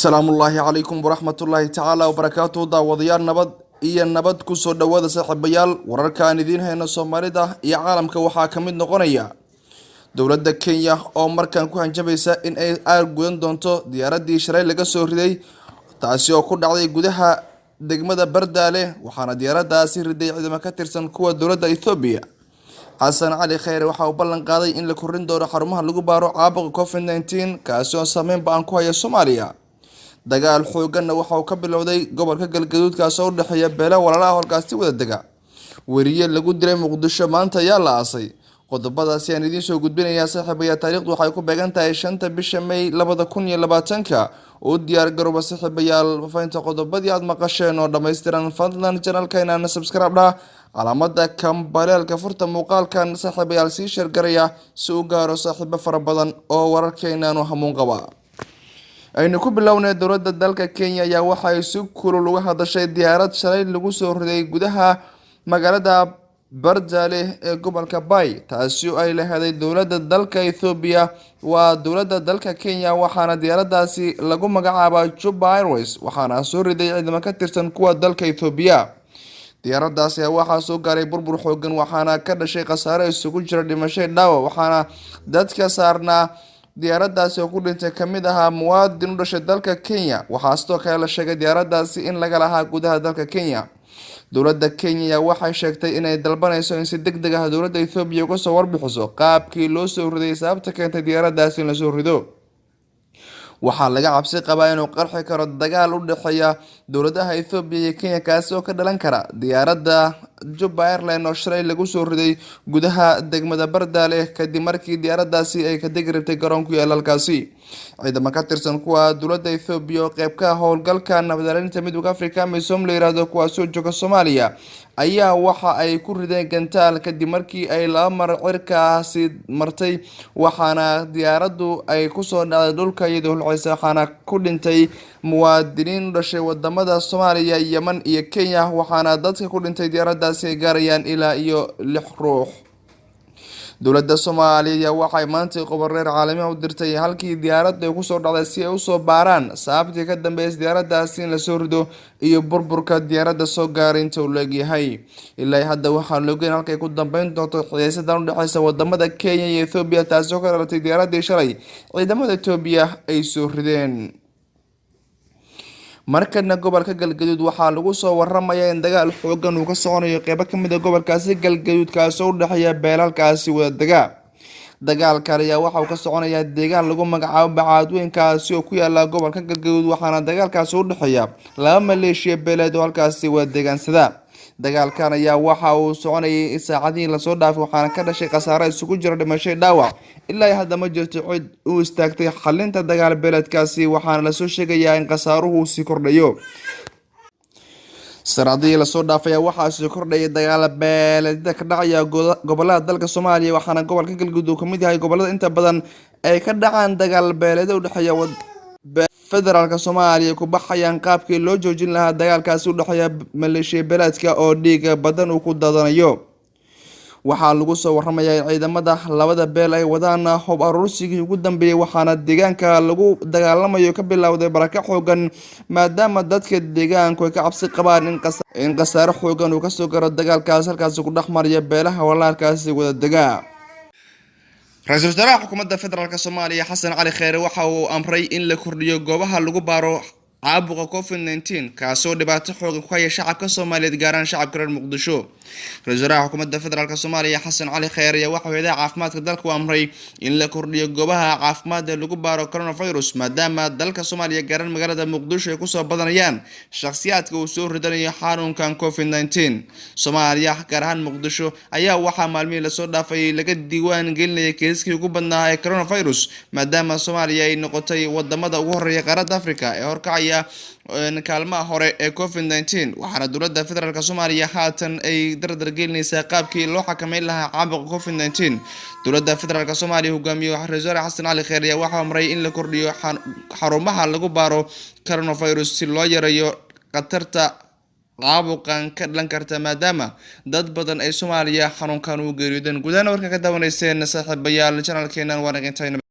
salaamullaahi calaykum waraxmatullaahi tacaala wabarakaatuhu daawadayaal nabad iyo nabad kusoo dhawaada saaxiibayaal wararka aan idiin hayno Soomaalida iyo caalamka waxaa ka mid noqonaya dowladda Kenya oo markaan ku hanjabaysa in ay aargudan doonto diyaaradii shalay laga soo riday taasi oo ku dhacday gudaha degmada Bardaale waxaana diyaaradaasi riday ciidamo ka tirsan kuwa dowladda Ethiopia. Xasan Cali Khayre waxa uu ballan qaaday in la korin doono xarumaha lagu baaro caabuqa COVID-19 kaasi oo saameyn ba'an ku haya Soomaaliya. Dagaal xooggan waxa uu ka bilowday gobolka Galgaduud kaas oo u dhaxeeya beelo walaalaha halkaasi wada dega. Wariye lagu diray Muqdisho maanta ayaa la aasay. Qodobadaasi aan idiin soo gudbinayaa saaxiibayaal taariikhdu waxay ku beegan tahay 5 bisha May 2020 oo diyaar garooba saaxiibayaal faafinta qodobadii aad maqasheen oo dhameystiran fadlan channelkeena subscribe dha calaamada kambalelka furta muuqaalkan saaxiibayaal sii share garaya si uu gaaro saaxiibo fara badan oo wararkeena aanu hamuun qaba. aynu ku bilownay dowladda dalka Kenya ayaa waxa ay si kulul uga hadashay diyaarad shalay lagu soo riday gudaha magaalada Bardaale ee gobolka Bay taasi oo ay leedahay dowladda dalka Ethiopia waa dowladda dalka Kenya waxaana diyaaradaasi lagu magacaabaa Juba Airways waxaana soo riday ciidamo ka tirsan kuwa dalka Ethiopia. diyaaradaasi waxaa soo gaaray burbur xooggan waxaana ka dhashay khasaare isugu jira dhimasho dhaawac waxaana dadka saarnaa diyaaradaasi oo ku dhintay kamid ahaa muwaadin u dhashay dalka Kenya waxaa sidoo kale la sheegay diyaaradaasi in laga lahaa gudaha dalka Kenya. dowladda Kenya waxay sheegtay inay dalbanayso in si degdeg ah dowladda Ethiopia uga soo warbixiso qaabkii loo soo riday sababta keentay diyaaradaasi in la soo rido. waxaa laga cabsi qabaa inuu qarxi karo dagaal u dhaxeeya dowladaha Ethiopia iyo Kenya kaasi oo ka dhalan kara diyaaradda Juba Airlines oo shalay lagu soo riday gudaha degmada Bardaale kadib markii diyaaradaasi ay ka degribtay garoonka yaalaalkaasi. ciidamo ka tirsan kuwa dowladda Ethiopia oo qayb ka howlgalka nabadgelyada midowga Afrika AMISOM la yiraahdo kuwa soo jooga Soomaaliya ayaa waxa ay ku rideen gantaal kadib markii ay la mar cirkaasi martay waxaana diyaaraddu ay ku soo dhacday dhulka iyadoo waxaana ku dhintay muwaadiniin u dhashay wadamada Soomaaliya, Yemen iyo Kenya waxaana dadka ku dhintay diyaaradaasi ay gaarayaan ilaa iyo 6 ruux. dowladda Soomaaliya waxay maanta qoboreer caalami ah u dirtay halkii diyaaradda ay ku soo dhacday si ay u soo baaraan sababtii ka dambeysay diyaaradaasi in la soo rido iyo burburka diyaaradda soo gaaray inta uu leeyahay. ilaa hadda waxaa la ogeyn halkay ku dambeyn doonto xiisadan u dhaxaysa wadamada Kenya iyo Ethiopia taasoo ka dhalatay diyaaradii shalay ciidamada Ethiopia ay soo rideen. markana gobolka Galgaduud waxaa lagu soo waramayaa in dagaal xooggan uu ka soconayo qaybo kamid ah gobolkaasi Galgaduud kaas oo u dhaxeeya beelalkaasi wada dega. dagaalkan ayaa waxa uu ka soconayaa deegaan lagu magacaabo Bacaadweynkaasi oo ku yaala gobolka Galgaduud waxaana dagaalkaasi u dhaxeeya laba maleeshiya beeleed oo halkaasi wada deegaansada. dagaalkan ayaa waxa uu soconayay saacadihii la soo dhaafay waxaana ka dhashay khasaare isugu jira dhimasho dhaawac ilaa hadda ma jirto cid u istaagtay xalinta dagaal beeleedkaasi waxaana la soo sheegayaa in khasaaruhu sii kordhayo. saacadihii la soo dhaafay waxaa sii kordhayay dagaal beeleedka ka dhacaya gobolada dalka Soomaaliya waxaana gobolka Galgaduud ka mid yahay gobolada inta badan ay ka dhacaan dagaal beeleed u dhaxeeya federaalka Soomaaliya ku baxayaan qaabkii loo joojin lahaa dagaalkaasi u dhaxeeya maleeshiya beeleedka oo dhiig badan uu ku dadanayo. waxaa lagu soo waramayaa in ciidamada labada beel ay wadaan hub aruursigii ugu dambeeyay waxaana deegaanka lagu dagaalamayo ka bilowday baraka xooggan maadaama dadka deegaanku ay ka cabsi qabaan in khasaare xooggan uu ka soo garo dagaalkaas halkaas ku dhaxmaraya beelaha walaalkaasi wada dega. Ra'iisul Wasaaraha Xukuumadda Federaalka Soomaaliya Xasan Cali Khayre waxa uu amray in la kordhiyo goobaha lagu baaro caabuqa COVID-19 kaasoo dhibaato xooggan ku haya shacabka Soomaaliyeed gaar ahaan shacabka reer Muqdisho. Ra'iisul Wasaaraha Xukuumadda Federaalka Soomaaliya Xasan Cali Khayre waxa uu hay'adaha caafimaadka dalka u amray in la kordhiyo goobaha caafimaad ee lagu baaro coronavirus maadaama dalka Soomaaliya gaar ahaan magaalada Muqdisho ay ku soo badanayaan shakhsiyaadka uu soo ridanayo xanuunkan COVID-19. Soomaaliya gaar ahaan Muqdisho ayaa waxaa maalmihii la soo dhaafay laga diiwaan gelinayay kiisaskii ugu badnaa ee coronavirus maadaama Soomaaliya ay noqotay wadamada ugu horeeya qaaradda Afrika ee horkacaya kaalmaha hore ee COVID-19 waxaana dowladda federaalka Soomaaliya haatan ay dardar gelinaysaa qaabkii loo xakameyn lahaa caabuqa COVID-19. dowladda federaalka Soomaaliya hogaamiyo Ra'iisul Wasaare Xasan Cali Khayre waxa uu amray in la kordhiyo xarumaha lagu baaro coronavirus si loo yareeyo khatarta caabuqan ka dhalan karta maadaama dad badan ay Soomaaliya xanuunkan u geeriyoodeen. gudaha warka ka daawaneyseen saaxiibayaal channelkeena waan